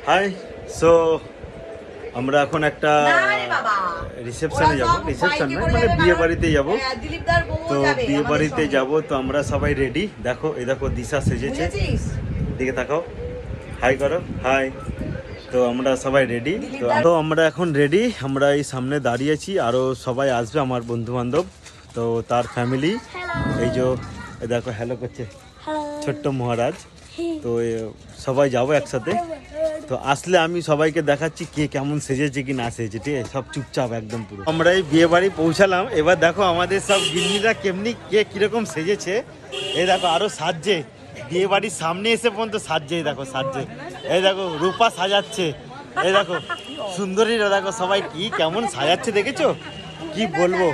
High. So আমরা এখন একটা রিসেপশনে যাব, রিসেপশন নয় মানে বিয়ে বাড়িতে যাব। তো বিয়ে বাড়িতে যাব, তো আমরা সবাই রেডি। দেখো এই দেখো দিশা সেজেছে, দিকে তাকাও, হাই করো, হাই। তো আমরা সবাই রেডি, তো আমরা এখন রেডি, আমরা এই সামনে দাঁড়িয়েছি, আরও সবাই আসবে আমার বন্ধু বান্ধব, তো তার ফ্যামিলি। এই যে দেখো হ্যালো করছে ছোট্ট মহারাজ। তো সবাই যাবো একসাথে। তো আসলে আমি সবাইকে দেখাচ্ছি কে কেমন সেজেছে কি না সেজেছে, ঠিক আছে? সব চুপচাপ একদম পুরো। আমরা এই বিয়ে বাড়ি পৌঁছালাম, এবার দেখো আমাদের সব গিন্নিরা কেমনি কে কিরকম সেজেছে। এই দেখো আরো সাজছে, বিয়ে বাড়ির সামনে এসে পর্যন্ত সাজছে, এই দেখো সাজছে, এই দেখো রূপা সাজাচ্ছে, এই দেখো সুন্দরীরা দেখো সবাই কি কেমন সাজাচ্ছে, দেখেছো? কি বলবো।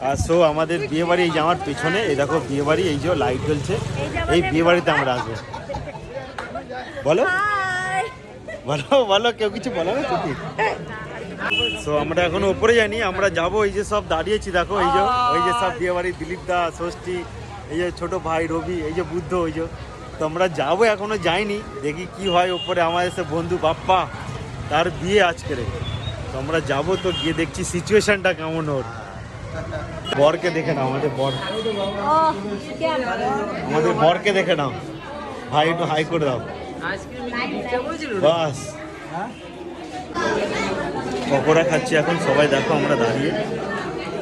আর সো আমাদের বিয়ে বাড়ি এই যে আমার পেছনে, এই দেখো বিয়ে বাড়ি, এই যে লাইট জ্বলছে, এই বিয়ে বাড়িতে আমরা আসবো। বলো বলো বলো, কেউ কিছু বলো না তুমি। সো আমরা এখনো উপরে যাইনি, আমরা যাবো। এই যে সব দাঁড়িয়েছি দেখো, এই যে সব বিয়ে বাড়ি, দিলীপ দা, ষষ্ঠী, এই যে ছোট ভাই রবি, এই যে বুদ্ধ, ওই যে। তো আমরা যাবো, এখনো যাইনি, দেখি কি হয় উপরে। আমাদের সে বন্ধু বাপ্পা, তার বিয়ে আজকে। তো আমরা যাবো, তো গিয়ে দেখছি সিচুয়েশনটা কেমন ওর। বরকে দেখে নাও, আমাদের বর, আমাদের বরকে দেখে নাও। ভাই একটু হাই করে দাও, বাস। পকোড়া খাচ্ছি এখন সবাই, দেখো আমরা দাঁড়িয়ে,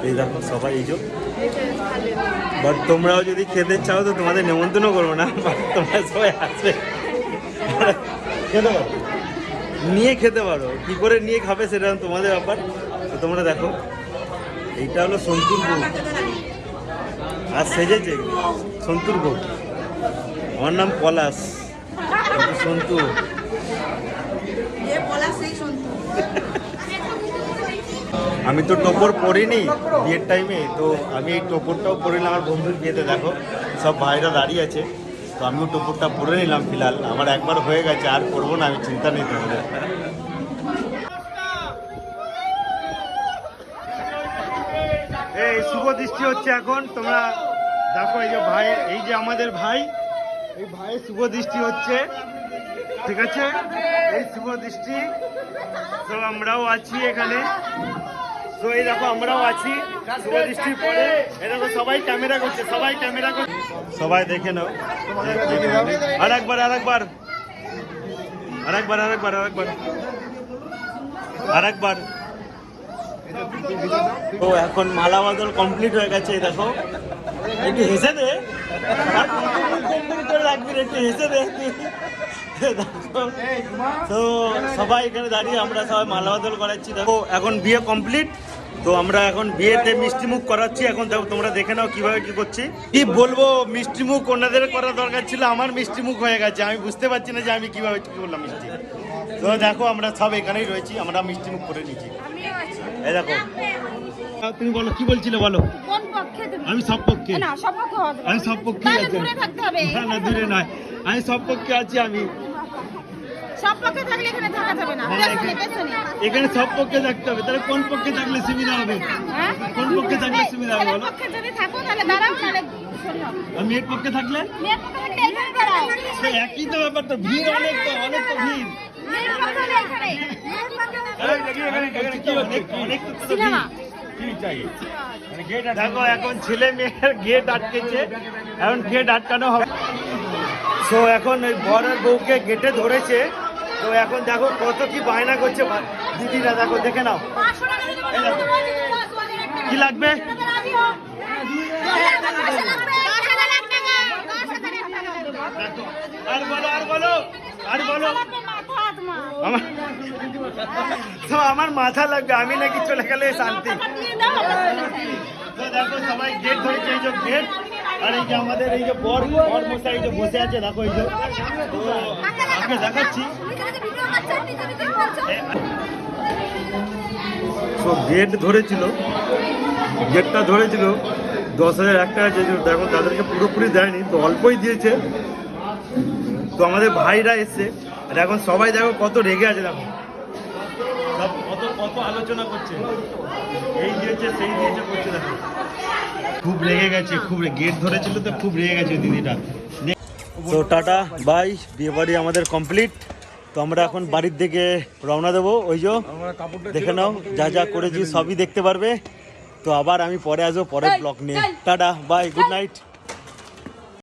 এই দেখো সবাই, এই যে। বাট তোমরাও যদি খেতে চাও তো তোমাদের নেমন্তন্ন করবো না, তোমরা সবাই আসবে, খেতে পারো, নিয়ে খেতে পারো। কি করে নিয়ে খাবে সেটা তোমাদের ব্যাপার। তো তোমরা দেখো, এইটা হলো সন্তুর বউ, আর সেজেছে সন্তুর বউ। আমার নাম পলাশ, সন্তু। আমি তো টোপর পরিনি বিয়ের টাইমে, তো আমি এই টোপরটাও পরে নিলাম আমার বন্ধুর বিয়েতে। দেখো সব ভাইরা দাঁড়িয়ে আছে, তো আমিও টোপরটা পরে নিলাম। ফিলহাল আমার একবার হয়ে গেছে, আর করবো না আমি, চিন্তা নেই তোমাদের। এই শুভ দৃষ্টি হচ্ছে এখন, তোমরা দেখো। এই যে ভাই, এই যে আমাদের ভাই, এই ভাইয়ের শুভ দৃষ্টি হচ্ছে, ঠিক আছে? এই শুভ দৃষ্টি। তো আমরাও আছি এখানে, তো এই দেখো আমরাও আছি শুভ দৃষ্টির পরে। এই দেখো সবাই ক্যামেরা করছে, সবাই ক্যামেরা করছে, সবাই দেখে নাও। আরেকবার আরেকবার আরেকবার আরেকবার আরেকবার আরেকবার। তো এখন মালা বদল কমপ্লিট হয়ে গেছে, দেখো। একটু হেসে দে, রাখবি, একটু হেসে দে। তো সবাই এখানে দাঁড়িয়ে আমরা সবাই মালা বদল করাচ্ছি। দেখো এখন বিয়ে কমপ্লিট, তো আমরা এখন বিয়েতে মিষ্টি মুখ করাচ্ছি। এখন দেখো তোমরা দেখে নাও কিভাবে কি করছি। কি বলবো, মিষ্টি মুখ ওনাদের করা দরকার ছিল, আমার মিষ্টি মুখ হয়ে গেছে। আমি বুঝতে পারছি না যে আমি কিভাবে কি বললাম মিষ্টি। তো দেখো আমরা সব এখানেই রয়েছি, আমরা মিষ্টি মুখ করে নিচ্ছি। এই দেখো তুমি বলো, কি বলছিলে বলো। আমি সব পক্ষে, আমি সব পক্ষে আছি, না না দূরে নয়, আমি সব পক্ষে আছি। আমি এখানে সব পক্ষে থাকতে হবে, তাহলে কোন পক্ষে থাকলে সুবিধা হবে? কোন পক্ষে থাকলে সুবিধা হবে বলো? আমি এক পক্ষে থাকলে একই তো ব্যাপার, তো ভিড় অনেক, তো অনেক তো ভিড়। দেখো এখন ছেলে মেয়ের গেট আটকেছে, এখন গেট আটকানো হবে। তো এখন ওই বর আর বউকে গেটে ধরেছে, তো এখন দেখো কত কি বায়না করছে দিদিরা, দেখো দেখে নাও। কি লাগবে? আর বলো আর বলো আর বলো। আমার মাথা লাগবে, আমি নাকি চলে গেলে শান্তি। তো দেখো সবাই গেট ধরেছে, এই যে গেট। আর এই যে আমাদের এই যে বর মশাই এই যে বসে আছে, দেখো এই যে। তো আপনাকে দেখাচ্ছি, গেট ধরেছিল, গেটটা ধরেছিল 10,001 টাকা চেয়েছিল। দেখো তাদেরকে পুরোপুরি দেয়নি, তো অল্পই দিয়েছে। তো আমাদের ভাইরা এসছে, আর এখন সবাই দেখো কত রেগে আছে, দেখো সব কত কত আলোচনা করছে, এই দিয়েছে সেই দিয়েছে করছে। দেখো খুব রেগে গেছে, খুব গেট ধরেছিল তো খুব রেগে গেছে দিদিটা। তো টাটা বাই, বিয়ে বাড়ি আমাদের কমপ্লিট। তো আমরা এখন বাড়ির দিকে রওনা দেবো। ওই যে দেখে নাও, যা যা করেছি সবই দেখতে পারবে। তো আবার আমি পরে আসবো পরের ব্লগ নিয়ে। Tata, bye, good night.